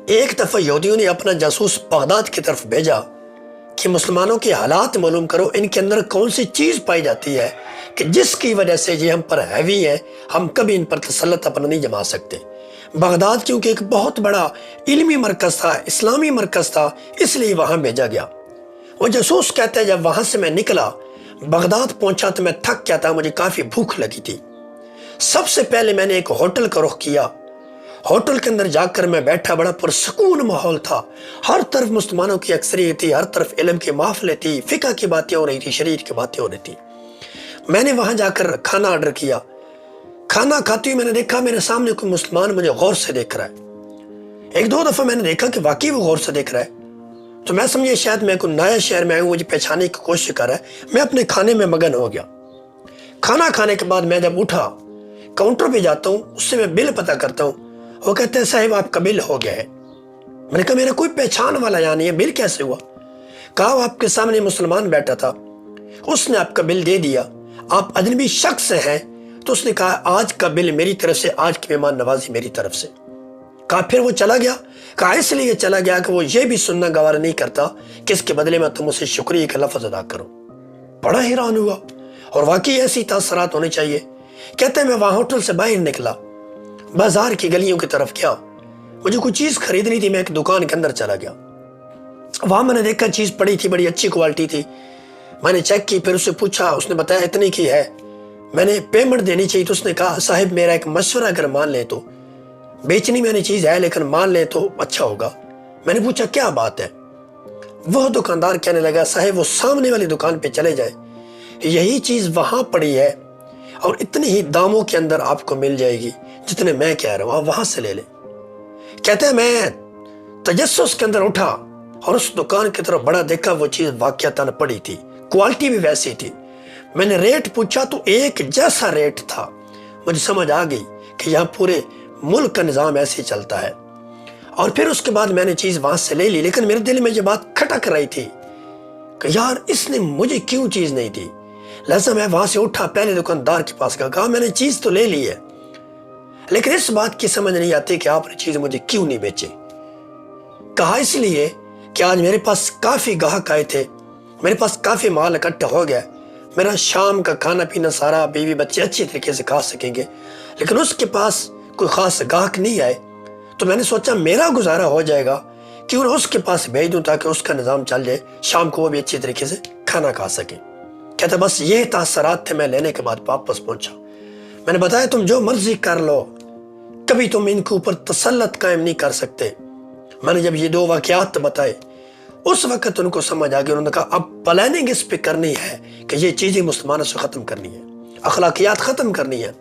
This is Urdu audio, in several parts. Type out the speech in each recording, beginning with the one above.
ایک دفعہ یہودیوں نے اپنا جاسوس بغداد کی طرف بھیجا کہ مسلمانوں کے حالات معلوم کرو، ان کے اندر کون سی چیز پائی جاتی ہے کہ جس کی وجہ سے یہ ہم پر ہیوی ہے، ہم کبھی ان پر تسلط اپنا نہیں جما سکتے۔ بغداد کیونکہ ایک بہت بڑا علمی مرکز تھا، اسلامی مرکز تھا، اس لیے وہاں بھیجا گیا۔ وہ جاسوس کہتا ہے جب وہاں سے میں نکلا، بغداد پہنچا تو میں تھک گیا تھا، مجھے کافی بھوک لگی تھی۔ سب سے پہلے میں نے ایک ہوٹل کا رخ کیا۔ ہوٹل کے اندر جا کر میں بیٹھا، بڑا پرسکون ماحول تھا، ہر طرف مسلمانوں کی اکثریت تھی، ہر طرف علم کے محفلیں تھی، فقہ کی باتیں ہو رہی تھی، شریعت کی باتیں ہو رہی تھی۔ میں نے وہاں جا کر کھانا آرڈر کیا۔ کھانا کھاتی ہوئی میں نے دیکھا میرے سامنے کوئی مسلمان مجھے غور سے دیکھ رہا ہے۔ ایک دو دفعہ میں نے دیکھا کہ واقعی وہ غور سے دیکھ رہا ہے، تو میں سمجھے شاید میں کوئی نیا شہر میں آیا ہوں، مجھے پہچانے کی کوشش کر رہا ہے۔ میں اپنے کھانے میں مگن ہو گیا۔ کھانا کھانے کے بعد میں جب اٹھا، کاؤنٹر پہ جاتا ہوں، اس سے میں بل پتہ کرتا ہوں۔ وہ کہتے ہیں صاحب آپ کا بل ہو گیا ہے۔ میں نے کہا میرا کوئی پہچان والا یہاں نہیں ہے، بل کیسے ہوا؟ کہا وہ آپ کے سامنے مسلمان بیٹھا تھا، اس نے آپ کا بل دے دیا، آپ اجنبی شخص ہیں، تو اس نے کہا آج کا بل میری طرف سے، آج کی مہمان نوازی میری طرف سے۔ کہا پھر وہ چلا گیا؟ کہا اس لیے چلا گیا کہ وہ یہ بھی سننا گوارا نہیں کرتا کہ اس کے بدلے میں تم اسے شکریہ کا لفظ ادا کرو۔ بڑا حیران ہوا، اور واقعی ایسی تاثرات ہونے چاہیے۔ کہتے ہیں میں وہاں ہوٹل سے باہر نکلا، بازار کی گلیوں کی طرف گیا، مجھے کوئی چیز خریدنی تھی، میں ایک دکان کے اندر چلا گیا۔ وہاں میں نے دیکھا چیز پڑی تھی، بڑی اچھی کوالٹی تھی۔ میں نے چیک کی، پھر اس سے پوچھا، اس نے بتایا اتنی کی ہے۔ میں نے پیمنٹ دینی چاہیے تو اس نے کہا صاحب میرا ایک مشورہ، اگر مان لیں تو بیچنی میں نے چیز ہے لیکن مان لیں تو اچھا ہوگا۔ میں نے پوچھا کیا بات ہے؟ وہ دکاندار کہنے لگا صاحب وہ سامنے والی دکان پہ چلے جائے، یہی چیز وہاں پڑی ہے اور اتنے ہی داموں کے اندر آپ کو مل جائے گی جتنے میں کہہ رہا ہوں، آپ وہاں سے لے لیں۔ کہتے ہیں میں تجسس کے اندر اٹھا اور اس دکان کی طرف بڑا، دیکھا وہ چیز واقعتاً پڑی تھی، کوالٹی بھی ویسی تھی۔ میں نے ریٹ پوچھا تو ایک جیسا ریٹ تھا۔ مجھے سمجھ آ گئی کہ یہاں پورے ملک کا نظام ایسے چلتا ہے۔ اور پھر اس کے بعد میں نے چیز وہاں سے لے لی، لیکن میرے دل میں یہ بات کھٹک رہی تھی کہ یار اس نے مجھے کیوں چیز نہیں دی۔ لہذا میں وہاں سے اٹھا، پہلے دکاندار کے پاس گیا، کہا میں نے چیز تو لے لی ہے لیکن اس بات کی سمجھ نہیں آتی کہ آپ نے چیز مجھے کیوں نہیں بیچی۔ کہا اس لیے کہ آج میرے پاس کافی گاہک آئے تھے، میرے پاس کافی مال اکٹھا ہو گیا، میرا شام کا کھانا پینا سارا بیوی بچے اچھی طریقے سے کھا سکیں گے، لیکن اس کے پاس کوئی خاص گاہک نہیں آئے، تو میں نے سوچا میرا گزارا ہو جائے گا، کیوں نہ اس کے پاس بھیج دوں تاکہ اس کا نظام چل جائے، شام کو وہ بھی اچھی طریقے سے کھانا کھا سکیں۔ کہتا بس یہ تاثرات تھے۔ میں لینے کے بعد واپس پہنچا، میں نے بتایا تم جو مرضی کر لو، کبھی تم ان کے اوپر تسلط قائم نہیں کر سکتے۔ میں نے جب یہ دو واقعات بتائے، اس وقت ان کو سمجھ آ گیا، انہوں نے کہا اب پلاننگ اس پہ کرنی ہے کہ یہ چیزیں مسلمانوں سے ختم کرنی ہے، اخلاقیات ختم کرنی ہے،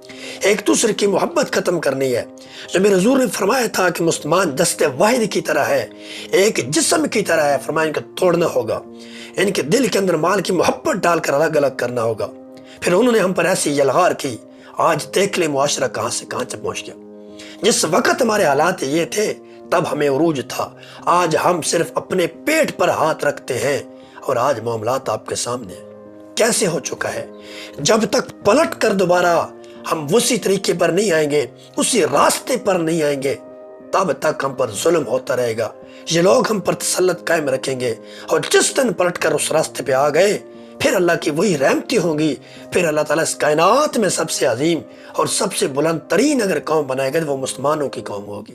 ایک دوسرے کی محبت ختم کرنی ہے۔ جو میرے حضور نے فرمایا تھا کہ مسلمان دست واحد کی طرح ہے، ایک جسم کی طرح ہے، فرمایا ان کو توڑنا ہوگا، ان کے دل کے اندر مال کی محبت ڈال کر الگ الگ کرنا ہوگا۔ پھر انہوں نے ہم پر ایسی یلغار کی، آج دیکھ لے معاشرہ کہاں سے کہاں تک پہنچ گیا۔ جس وقت ہمارے حالات یہ تھے تب ہمیں عروج تھا، آج ہم صرف اپنے پیٹ پر ہاتھ رکھتے ہیں، اور آج معاملات آپ کے سامنے کیسے ہو چکا ہے۔ جب تک پلٹ کر دوبارہ ہم اسی طریقے پر نہیں آئیں گے، اسی راستے پر نہیں آئیں گے، تب تک ہم پر ظلم ہوتا رہے گا، یہ لوگ ہم پر تسلط قائم رکھیں گے، اور جس دن پلٹ کر اس راستے پہ آ گئے پھر اللہ کی وہی رحمتیں ہوں گی، پھر اللہ تعالیٰ اس کائنات میں سب سے عظیم اور سب سے بلند ترین اگر قوم بنائے گا تو وہ مسلمانوں کی قوم ہوگی۔